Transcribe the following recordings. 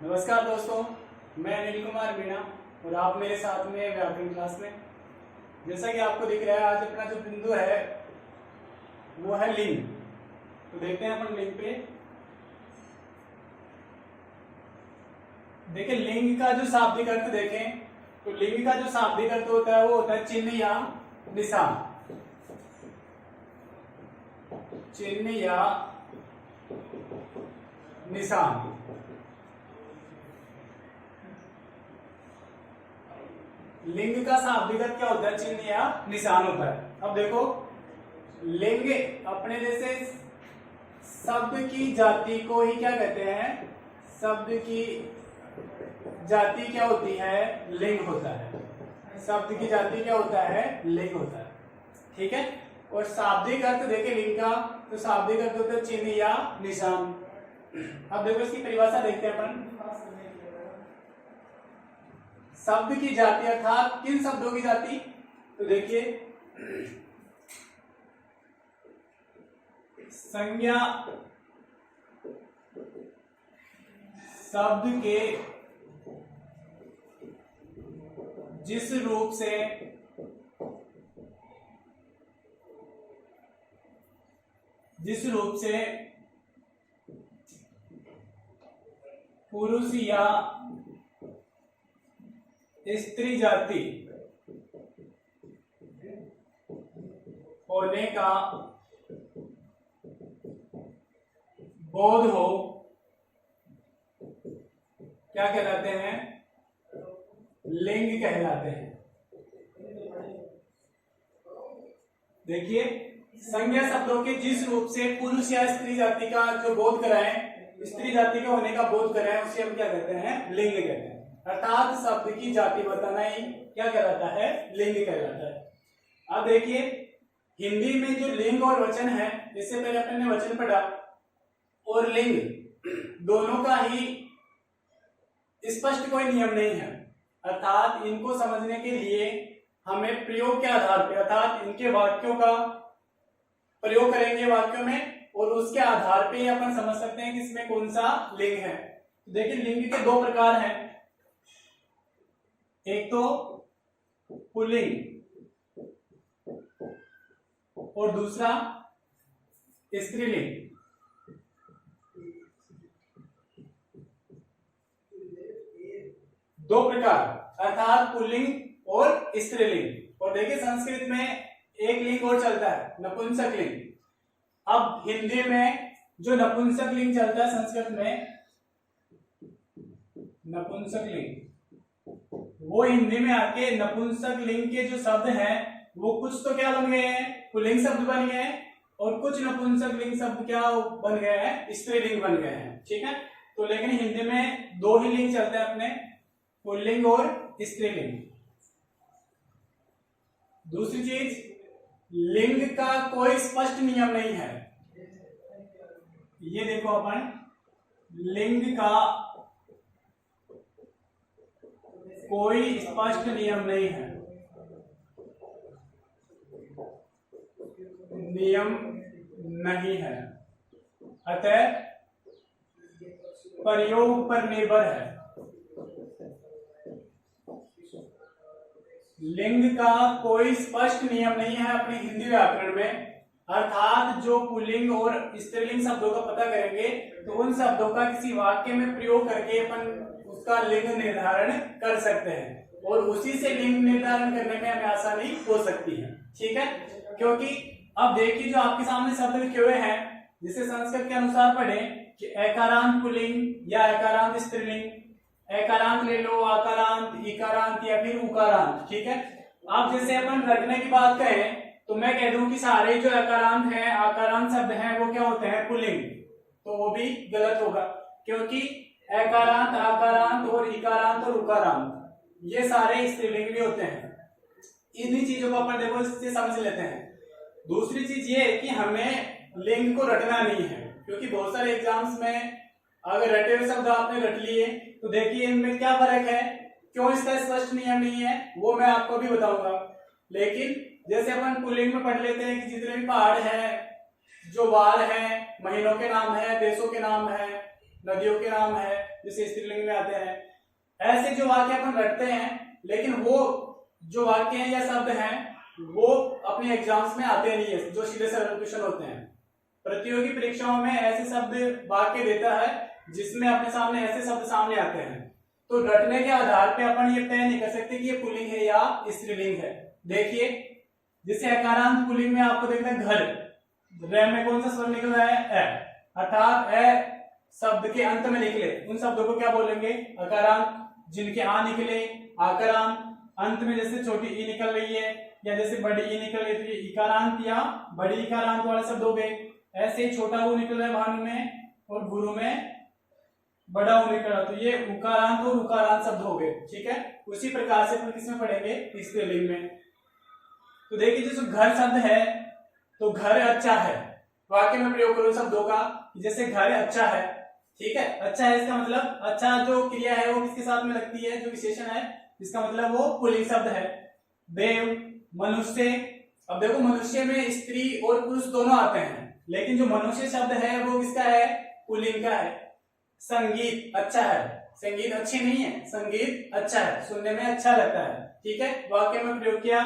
नमस्कार दोस्तों, मैं अनिल कुमार मीणा और आप मेरे साथ में व्याकरण क्लास में। जैसा कि आपको दिख रहा है, आज अपना जो बिंदु है वो है लिंग। तो देखते हैं अपन लिंग पे। देखिए, लिंग का जो शाब्दिक अर्थ देखें तो लिंग का जो शाब्दिक अर्थ होता है वो होता है चिन्ह या निशान। चिन्ह या निशान। लिंग का शाब्दिक अर्थ क्या होता है? चिन्ह या निशान होता है। अब देखो, लिंग अपने जैसे शब्द की जाति को ही क्या कहते हैं? शब्द की जाति क्या होती है? लिंग होता है। शब्द की जाति क्या होता है? लिंग होता है। ठीक है। और शाब्दिक अर्थ देखें लिंग का, तो शाब्दिक अर्थ होता है चिन्ह या निशान। अब देखो, इसकी परिभाषा देखते हैं अपन। शब्द की जाति अर्थात किन शब्दों की जाति? तो देखिए, संज्ञा शब्द के जिस रूप से पुरुष या स्त्री जाति होने का बोध हो, क्या कहलाते हैं? लिंग कहलाते हैं। देखिए, संज्ञा शब्दों के जिस रूप से पुरुष या स्त्री जाति का जो बोध कराएं, स्त्री जाति का होने का बोध कराएं, उसे हम क्या कहते हैं? लिंग कहते हैं। अर्थात शब्द की जाति बताना ही क्या कहलाता है? लिंग कहलाता है। अब देखिए, हिंदी में जो लिंग और वचन है, इससे पहले अपन ने वचन पढ़ा और लिंग दोनों का ही स्पष्ट कोई नियम नहीं है। अर्थात इनको समझने के लिए हमें प्रयोग के आधार पर, अर्थात इनके वाक्यों का प्रयोग करेंगे वाक्यों में, और उसके आधार पे ही अपन समझ सकते हैं कि इसमें कौन सा लिंग है। तो देखिए, लिंग के दो प्रकार हैं। एक तो पुल्लिंग और दूसरा स्त्रीलिंग। दो प्रकार, अर्थात पुल्लिंग और स्त्रीलिंग। और देखिए, संस्कृत में एक लिंग और चलता है, नपुंसक लिंग। अब हिंदी में जो नपुंसक लिंग चलता है, संस्कृत में नपुंसक लिंग, वो हिंदी में आके नपुंसक लिंग के जो शब्द हैं वो कुछ तो क्या बन गए हैं? पुल्लिंग शब्द बन गए हैं, और कुछ नपुंसक लिंग शब्द क्या बन गए हैं? स्त्रीलिंग बन गए हैं। ठीक है। तो लेकिन हिंदी में दो ही लिंग चलते हैं अपने, पुल्लिंग और स्त्रीलिंग। दूसरी चीज, लिंग का कोई स्पष्ट नियम नहीं है। ये देखो अपन, लिंग का कोई स्पष्ट नियम नहीं है। नियम नहीं है, अतः प्रयोग पर निर्भर है। लिंग का कोई स्पष्ट नियम नहीं है अपने हिंदी व्याकरण में। अर्थात जो पुल्लिंग और स्त्रीलिंग शब्दों का पता करेंगे तो उन शब्दों का किसी वाक्य में प्रयोग करके अपन उसका लिंग निर्धारण कर सकते हैं, और उसी से लिंग निर्धारण करने में हमें आसानी हो सकती है। ठीक है। क्योंकि अब देखिए, जो आपके सामने शब्द लिखे हुए हैं, जिसे संस्कृत के अनुसार पढ़े कि एकारांत पुल्लिंग या एकारांत स्त्रीलिंग, एकारांत ले लो, आकारांत, इकारांत या फिर उकारांत। ठीक है। अब जैसे अपन रटने की बात करें तो मैं कह दूं कि सारे जो एकारांत हैं, आकारांत शब्द हैं, वो क्या होते हैं? पुल्लिंग। तो वो भी गलत होगा, क्योंकि एकारांत, आकारांत और इकारांत और उकारांत ये सारे स्त्रीलिंग भी होते हैं। इन्हीं चीजों को अपन देखो इससे समझ लेते हैं। दूसरी चीज ये है कि हमें लिंग को रटना नहीं है, क्योंकि बहुत सारे एग्जाम्स में अगर रटे हुए शब्द आपने रट लिए तो देखिए इनमें क्या फर्क है, क्यों इसका स्पष्ट नियम नहीं है, वो मैं आपको भी बताऊंगा। लेकिन जैसे अपन पुल्लिंग में पढ़ लेते हैं कि जितने भी पहाड़ हैं, जो वार हैं, महीनों के नाम है, देशों के नाम है, नदियों के नाम है जैसे स्त्रीलिंग में आते हैं। ऐसे जो वाक्य अपन रखते हैं, लेकिन वो जो वाक्य हैं या शब्द हैं वो अपने एग्जाम्स में आते नहीं है, जो सीधे सरल क्वेश्चन होते हैं। प्रतियोगी परीक्षाओं में ऐसे शब्द वाक्य देता है जिसमें अपने सामने ऐसे शब्द सामने आते हैं, तो रटने के आधार पे अपन ये तय नहीं कर सकते कि ये पुल्लिंग है या स्त्रीलिंग है। देखिए जैसे अकारांत पुल्लिंग में आपको देखते हैं घर, रे में कौन सा स्वर निकल रहा है? ए, अर्थात ए शब्द के अंत में निकले उन शब्दों को क्या बोलेंगे? अकारांत। जिनके आ निकले आकारांत, अंत में जैसे छोटी ई निकल रही है या जैसे बड़ी ई निकल रही है तो ये इकारांत या बड़ी इकारांत वाले शब्द हो गए। ऐसे छोटा ऊ निकल रहा है भानु में और गुरु में बड़ा ऊ निकल रहा, तो ये उकारांत और उकारांत शब्द हो गए। ठीक है, उसी प्रकार से अपन किसमें पढ़ेंगे? स्त्रीलिंग में। तो देखिए जैसे घर शब्द है तो घर अच्छा है, वाक्य में प्रयोग करो शब्दों का, जैसे घर अच्छा है। ठीक है, अच्छा है इसका मतलब अच्छा जो क्रिया है वो किसके साथ में लगती है? जो विशेषण है इसका मतलब वो पुल्लिंग शब्द है। देव, मनुष्य। अब देखो मनुष्य में स्त्री और पुरुष दोनों आते हैं, लेकिन जो मनुष्य शब्द है वो किसका है? पुल्लिंग का है। संगीत अच्छा है, संगीत अच्छी नहीं है, संगीत अच्छा है, सुनने में अच्छा लगता है। ठीक है, वाक्य में प्रयोग किया,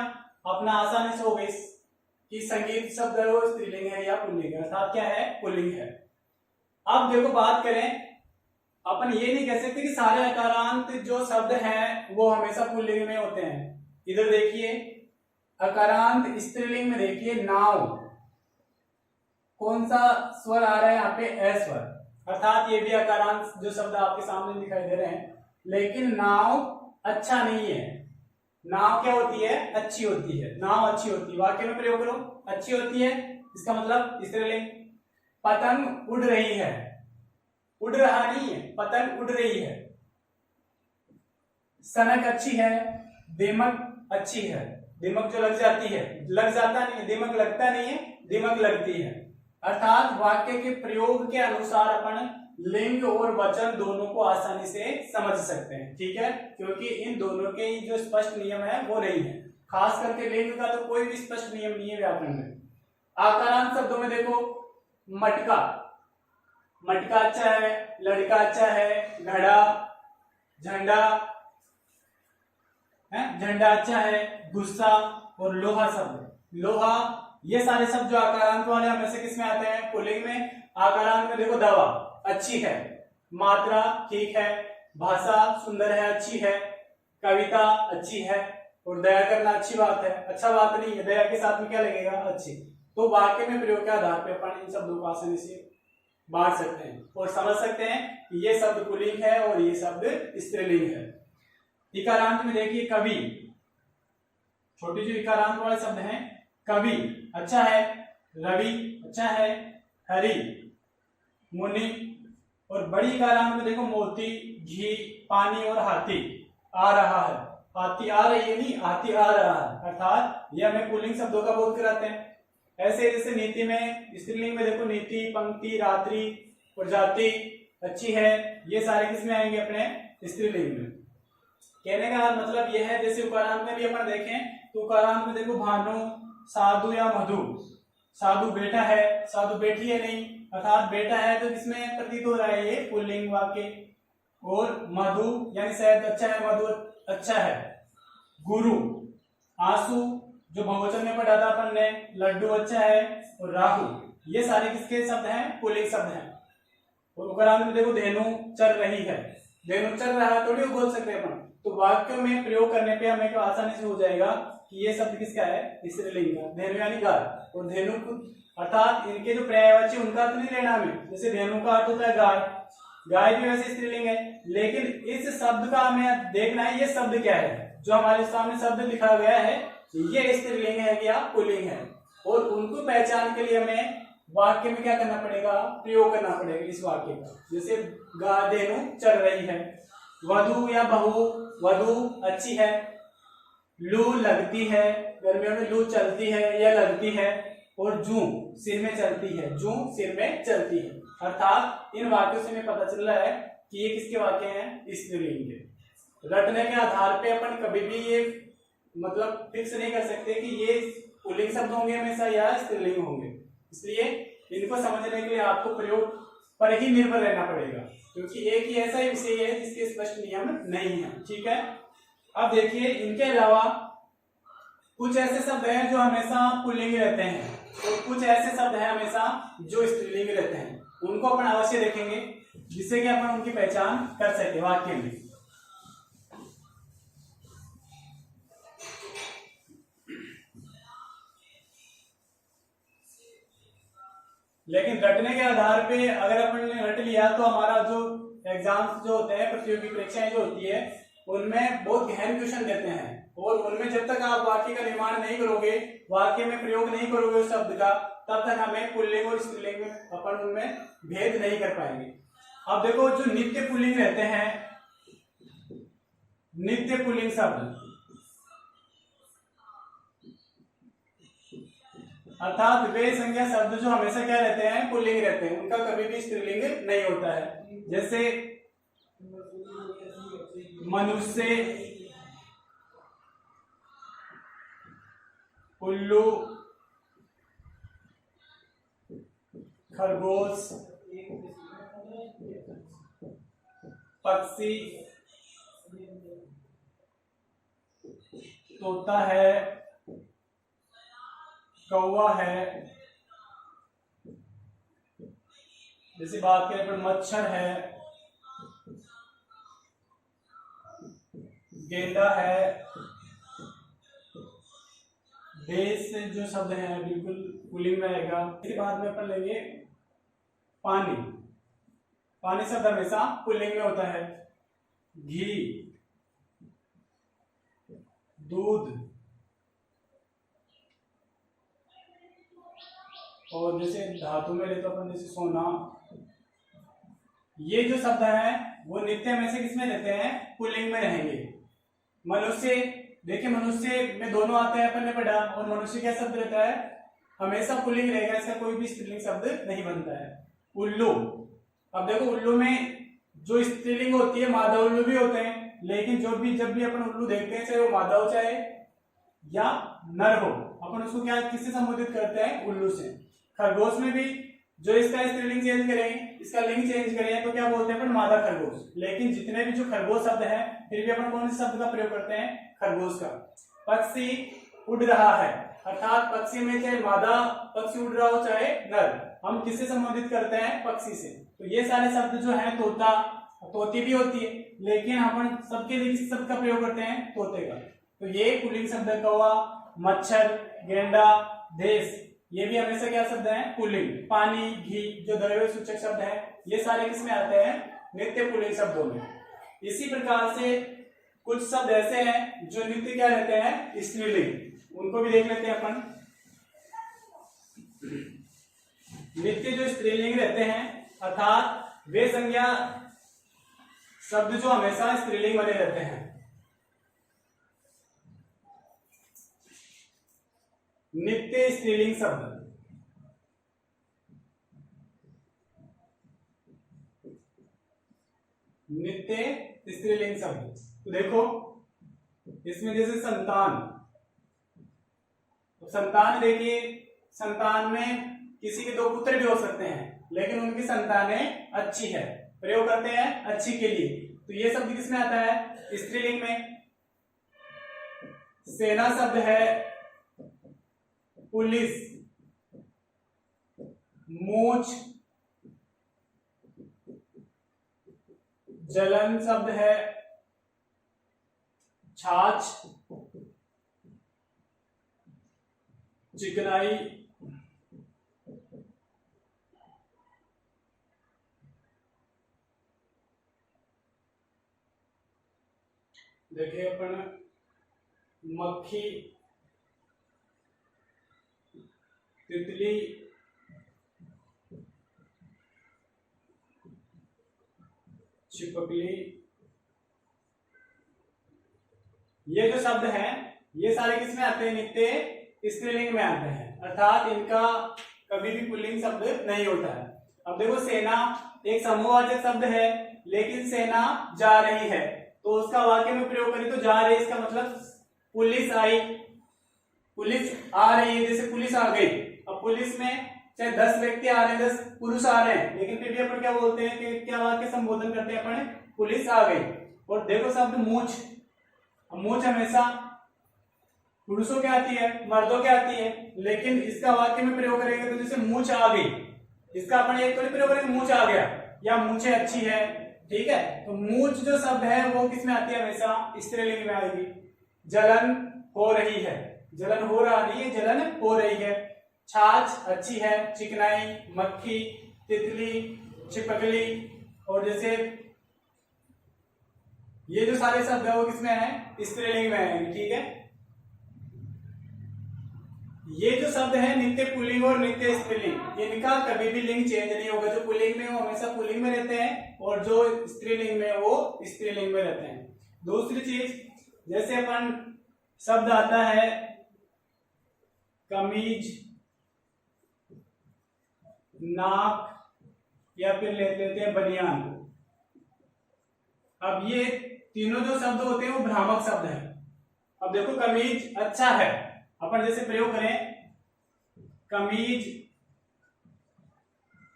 अपना आसानी से हो गई कि संगीत शब्द है वो स्त्रीलिंग है या पुल्लिंग है, अर्थात क्या है? पुल्लिंग है। अब देखो बात करें, अपन ये नहीं कह सकते कि सारे अकारांत जो शब्द हैं वो हमेशा पुल्लिंग में होते हैं। इधर देखिए अकारांत स्त्रीलिंग में देखिए नाव, कौन सा स्वर आ रहा है यहाँ पे? ए स्वर, अर्थात ये भी अकारांत जो शब्द आपके सामने दिखाई दे रहे हैं। लेकिन नाव अच्छा नहीं है। नाव क्या होती है? अच्छी होती है। नाव अच्छी होती है, वाक्य में प्रयोग करो, अच्छी होती है, इसका मतलब स्त्रीलिंग। पतंग उड़ रही है, उड़ रहा नहीं है, पतंग उड़ रही है। सनक अच्छी है, दीमक अच्छी है। दीमक जो लग जाती है, लग जाता नहीं है, दीमक लगता नहीं है, दीमक लगती है। अर्थात वाक्य के प्रयोग के अनुसार अपन लिंग और वचन दोनों को आसानी से समझ सकते हैं। ठीक है, क्योंकि इन दोनों के जो स्पष्ट नियम है वो नहीं है। खास करके लिंग का तो कोई भी स्पष्ट नियम नहीं है व्याकरण में। आकारांत शब्दों में देखो मटका, मटका अच्छा है, लड़का अच्छा है, घड़ा, झंडा है, झंडा अच्छा है, गुस्सा और लोहा शब्द। लोहा, ये सारे शब्द जो आकारांत वाले हमें से किसमें आते हैं? पुल्लिंग में। आकारांत में देखो दवा अच्छी है, मात्रा ठीक है, भाषा सुंदर है, अच्छी है, कविता अच्छी है, और दया करना अच्छी बात है। अच्छा बात नहीं है, दया के साथ में क्या लगेगा? अच्छी। तो वाक्य में प्रयोग के आधार पर अपन इन शब्दों को आसानी से बांट सकते हैं और समझ सकते हैं कि ये शब्द पुल्लिंग है और ये शब्द स्त्रीलिंग है। इकारांत में देखिए कवि, छोटी जो इकारांत वाले शब्द हैं, कवि अच्छा है, रवि अच्छा है, हरि, मुनि, और बड़ी इकारांत में देखो मोती, घी, पानी और हाथी आ रहा है। हाथी आ रही है नहीं, हाथी आ रहा है, अर्थात ये हमें पुल्लिंग शब्दों का बोध कराते हैं। ऐसे जैसे नीति में, स्त्रीलिंग में देखो नीति, पंक्ति, रात्रि और जाति अच्छी है, ये सारे किसमें आएंगे? अपने स्त्रीलिंग में। कहने का मतलब यह है, जैसे उकारांत में भी अपन देखें तो उकारांत में देखो भानु, साधु या मधु। साधु बेटा है, साधु बेटी है नहीं, अर्थात बेटा है तो किसमें प्रतीत हो रहा है? ये पुल्लिंग वाक्य। और मधु यानी शहद अच्छा है, मधु अच्छा है। गुरु, आंसू जो बहुवचन में पढ़ा था अपन ने, लड्डू अच्छा है, और राहु, ये सारे किसके शब्द हैं? पुल्लिंग शब्द हैं। और उकारांत में देखो धेनु चल रही है, धेनु चल रहा है थोड़ी बोल सकते हैं अपन, तो वाक्य में प्रयोग करने पे हमें आसानी से हो जाएगा कि ये शब्द किसका है? स्त्रीलिंग का। धेनु यानी गाय, और धेनु अर्थात इनके जो पर्यायवाची उनका अर्थ नहीं लेना हमें। जैसे धेनु का अर्थ होता है गाय, गाय भी वैसे स्त्रीलिंग है, लेकिन इस शब्द का हमें देखना है ये शब्द क्या है। जो हमारे सामने शब्द लिखा गया है ये स्त्रीलिंग है या पुल्लिंग है, और उनको पहचान के लिए हमें वाक्य में क्या करना पड़ेगा? प्रयोग करना पड़ेगा इस वाक्य का। जैसे गाय धेनु चल रही है, वधु या बहू, वधु अच्छी है, लू लगती है, गर्मियों में लू चलती है या लगती है, और जू सिर में चलती है, जू सिर में चलती है। अर्थात इन वाक्यों से हमें पता चल रहा है कि ये किसके वाक्य हैं? स्त्रीलिंग के। रटने के आधार पे अपन कभी भी ये मतलब फिक्स नहीं कर सकते कि ये पुल्लिंग शब्द होंगे हमेशा या स्त्रीलिंग होंगे। इसलिए इनको समझने के लिए आपको प्रयोग पर ही निर्भर रहना पड़ेगा। क्योंकि एक ही ऐसा ही विषय है जिसके स्पष्ट नियम नहीं है। ठीक है, अब देखिए इनके अलावा कुछ ऐसे शब्द हैं जो हमेशा पुल्लिंग रहते हैं और कुछ ऐसे शब्द हैं हमेशा जो स्त्रीलिंग रहते हैं। उनको अपन अवश्य देखेंगे जिससे कि अपन उनकी पहचान कर सके वाक्य में। लेकिन रटने के आधार पे अगर अपन ने रट लिया तो हमारा जो एग्जाम्स जो होते हैं, प्रतियोगी परीक्षाएं जो होती है, उनमें बहुत गहन क्वेश्चन देते हैं और उनमें जब तक आप वाक्य का निर्माण नहीं करोगे, वाक्य में प्रयोग नहीं करोगे उस शब्द का, तब तक हमें पुल्लिंग और स्त्रीलिंग में अपन उनमें भेद नहीं कर पाएंगे। अब देखो जो नित्य पुल्लिंग रहते हैं, नित्य पुल्लिंग शब्द अर्थात वे संज्ञा शब्द जो हमेशा क्या रहते हैं, पुल्लिंग रहते हैं, उनका कभी भी स्त्रीलिंग नहीं होता है। जैसे मनुष्य, उल्लू, खरगोश, पक्षी, तोता है, कौवा है, जैसे बात करें पर मच्छर है, गेंडा है। देश जो शब्द है बिल्कुल पुल्लिंग में आएगा। इसके बाद में अपन लेंगे पानी। पानी शब्द हमेशा पुल्लिंग में होता है। घी, दूध, और जैसे धातु में ले तो अपन जैसे सोना, ये जो शब्द है वो नित्य में से किसमें रहते हैं, पुल्लिंग में रहेंगे। मनुष्य, देखिए मनुष्य में दोनों आते हैं, अपन ने पढ़ा, और मनुष्य क्या शब्द रहता है, हमेशा पुल्लिंग रहेगा, इसका कोई भी स्त्रीलिंग शब्द नहीं बनता है। उल्लू, अब देखो उल्लू में जो स्त्रीलिंग होती है, मादा उल्लू भी होते हैं, लेकिन जब भी अपन उल्लू देखते हैं, चाहे वो मादा हो चाहे या नर हो, अपन उसको क्या किससे संबोधित करते हैं, उल्लू से। खरगोश में भी जो इसका स्त्रीलिंग चेंज करें, इसका लिंग चेंज करें तो क्या बोलते हैं अपन, मादा खरगोश। लेकिन जितने भी जो खरगोश शब्द है, फिर भी अपन कौन से शब्द का प्रयोग करते हैं, खरगोश का। पक्षी उड़ रहा है, अर्थात पक्षी में चाहे मादा पक्षी उड़ रहा हो चाहे नर, हम किससे संबोधित करते हैं, पक्षी से। तो ये सारे शब्द जो है, तोता, तोती भी होती है, लेकिन अपन सबके लिए किस शब्द का प्रयोग करते हैं, तोते का। तो ये पुल्लिंग शब्द, कौवा, मच्छर, गेंडा, देश, ये भी हमेशा क्या शब्द है, पुल्लिंग। पानी, घी, जो द्रव्य सूचक शब्द है, ये सारे किसमें आते हैं, नित्य पुल्लिंग शब्दों में। इसी प्रकार से कुछ शब्द ऐसे हैं जो नित्य क्या रहते हैं, स्त्रीलिंग, उनको भी देख लेते हैं अपन। नित्य जो स्त्रीलिंग रहते हैं, अर्थात वे संज्ञा शब्द जो हमेशा स्त्रीलिंग बने रहते हैं। नित्य स्त्रीलिंग शब्द, नित्य स्त्रीलिंग शब्द। तो देखो इसमें जैसे संतान, तो संतान देखिए, संतान में किसी के दो पुत्र भी हो सकते हैं, लेकिन उनकी संतानें अच्छी है, प्रयोग करते हैं अच्छी के लिए। तो ये शब्द किसमें आता है, स्त्रीलिंग में। सेना शब्द है, पुलिस, मूछ, जलन शब्द है, छाछ, चिकनाई, देखिए अपन मक्खी, तितली, छिपकली, ये जो शब्द हैं ये सारे किसमें आते हैं, नित्य स्त्रीलिंग में आते हैं, अर्थात इनका कभी भी पुल्लिंग शब्द नहीं होता है। अब देखो सेना एक समूहवाचक शब्द है, लेकिन सेना जा रही है, तो उसका वाक्य में प्रयोग करें तो जा रही, इसका मतलब पुलिस आई, पुलिस आ रही है, जैसे पुलिस आ गई। अब पुलिस में चाहे 10 व्यक्ति आ रहे हैं, 10 पुरुष आ रहे हैं, लेकिन फिर भी अपन क्या बोलते हैं कि क्या वाक्य संबोधन करते हैं अपन, पुलिस आ गई। और देखो शब्द मूंछ, मूंछ हमेशा पुरुषों के आती है, मर्दों के आती है, लेकिन इसका वाक्य में प्रयोग करेंगे तो जैसे मूंछ आ गई, इसका अपन एक तो प्रयोग करेंगे मूंछ आ गया या मूंछें अच्छी है, ठीक है। तो मूंछ जो शब्द है वो किस में आती है, हमेशा स्त्रीलिंग में आएगी। जलन हो रही है, जलन हो रहा नहीं है, जलन हो रही है। छाछ अच्छी है, चिकनाई, मक्खी, तितली, छिपकली, और जैसे ये जो सारे शब्द है वो किसमें है, स्त्रीलिंग में आएंगे, ठीक है। ये जो शब्द है नित्य पुल्लिंग और नित्य स्त्रीलिंग, इनका कभी भी लिंग चेंज नहीं होगा। जो पुल्लिंग में वो हमेशा पुल्लिंग में रहते हैं और जो स्त्रीलिंग में वो स्त्रीलिंग में रहते हैं। दूसरी चीज, जैसे अपन शब्द आता है कमीज, नाक, या फिर ले लेते हैं बनियान। अब ये तीनों जो शब्द होते हैं वो भ्रामक शब्द है। अब देखो कमीज अच्छा है, अपन जैसे प्रयोग करें कमीज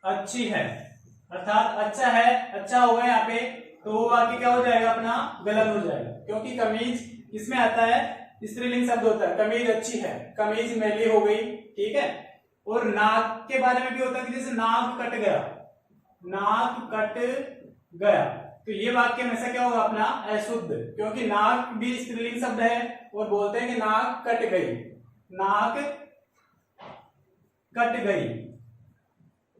अच्छी है, अर्थात अच्छा है, अच्छा होगा यहाँ पे, तो वो वाक्य क्या हो जाएगा अपना, गलत हो जाएगा, क्योंकि कमीज किसमें आता है, स्त्रीलिंग शब्द होता है। कमीज अच्छी है, कमीज मैली हो गई, ठीक है। और नाक के बारे में भी होता है कि जैसे नाक कट गया, नाक कट गया, तो ये वाक्य हमेशा क्या होगा अपना, अशुद्ध, क्योंकि नाक भी स्त्रीलिंग शब्द है और बोलते हैं कि नाक कट गई, नाक कट गई,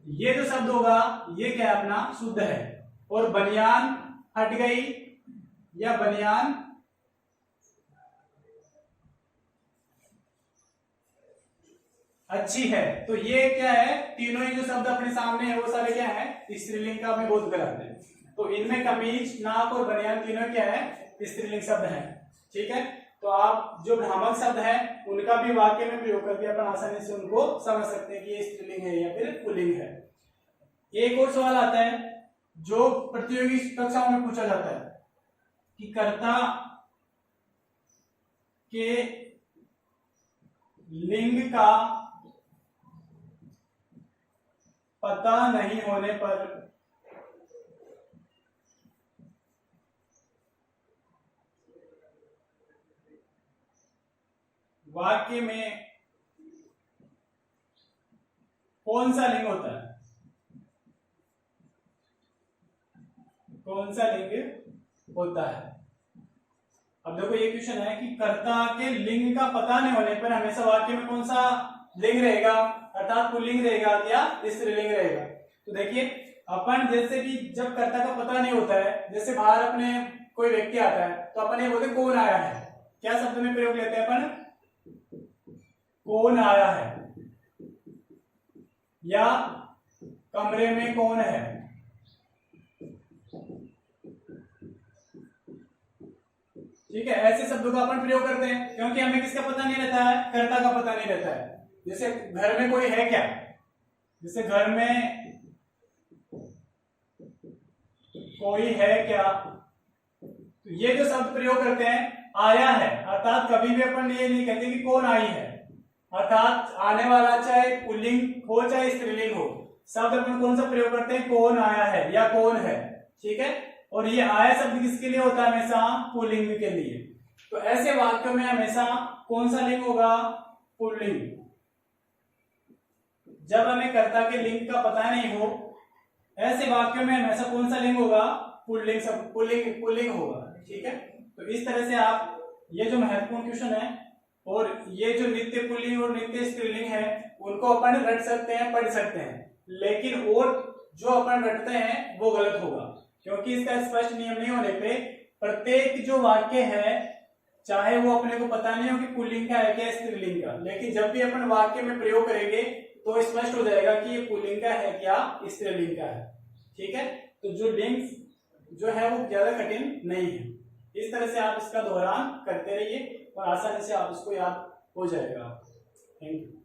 ये जो शब्द होगा ये क्या है अपना, शुद्ध है। और बनियान हट गई या बनियान अच्छी है, तो ये क्या है, तीनों ही जो शब्द अपने सामने है वो सारे क्या है, स्त्रीलिंग का हमें बोध कराते हैं। तो इनमें कमीज, नाक और बनियान तीनों क्या है, स्त्रीलिंग शब्द है, ठीक है। तो आप जो भ्रामक शब्द है उनका भी वाक्य में प्रयोग करके अपन आसानी से उनको समझ सकते हैं कि ये स्त्रीलिंग है या फिर पुल्लिंग है। एक और सवाल आता है जो प्रतियोगी कक्षाओं में पूछा जाता है कि कर्ता के लिंग का पता नहीं होने पर वाक्य में कौन सा लिंग होता है, कौन सा लिंग होता है। अब देखो ये क्वेश्चन है कि कर्ता के लिंग का पता नहीं होने पर हमेशा वाक्य में कौन सा लिंग रहेगा, अर्थात पुल्लिंग रहेगा या स्त्रीलिंग रहेगा। तो देखिए अपन जैसे कि जब कर्ता का पता नहीं होता है, जैसे बाहर अपने कोई व्यक्ति आता है तो अपन ये बोलते कौन आया है, क्या शब्द में प्रयोग लेते हैं अपन, कौन आया है, या कमरे में कौन है, ठीक है। ऐसे शब्दों का अपन प्रयोग करते हैं क्योंकि हमें किसका पता नहीं रहता है, कर्ता का पता नहीं रहता है। जैसे घर में कोई है क्या, जैसे घर में कोई है क्या, तो ये जो शब्द प्रयोग करते हैं आया है, अर्थात कभी भी अपन ये नहीं कहते कि कौन आई है, अर्थात आने वाला चाहे पुल्लिंग हो चाहे स्त्रीलिंग हो, शब्द अपन कौन सा प्रयोग करते हैं, कौन आया है या कौन है, ठीक है। और ये आया शब्द किसके लिए होता है, हमेशा पुल्लिंग के लिए। तो ऐसे वाक्यों में हमेशा कौन सा लिंग होगा, पुल्लिंग। जब हमें कर्ता के लिंग का पता नहीं हो, ऐसे वाक्यों में हमेशा कौन सा लिंग होगा, पुल्लिंग, सब पुल्लिंग होगा, ठीक है। तो इस तरह से आप ये जो महत्वपूर्ण क्वेश्चन है और ये जो नित्य पुल्लिंग और नित्य स्त्रीलिंग है उनको अपन रट सकते हैं, पढ़ सकते हैं, लेकिन और जो अपन रटते हैं वो गलत होगा, क्योंकि इसका स्पष्ट नियम नहीं होने पे प्रत्येक जो वाक्य है चाहे वो अपने को पता नहीं हो कि पुल्लिंग का है क्या स्त्रीलिंग का, लेकिन जब भी अपन वाक्य में प्रयोग करेंगे तो स्पष्ट हो जाएगा कि ये पुल्लिंग का है क्या स्त्रीलिंग का है, ठीक है। तो जो लिंग जो है वो ज्यादा कठिन नहीं है। इस तरह से आप इसका दोहरान करते रहिए और आसानी से आप इसको याद हो जाएगा। Thank you.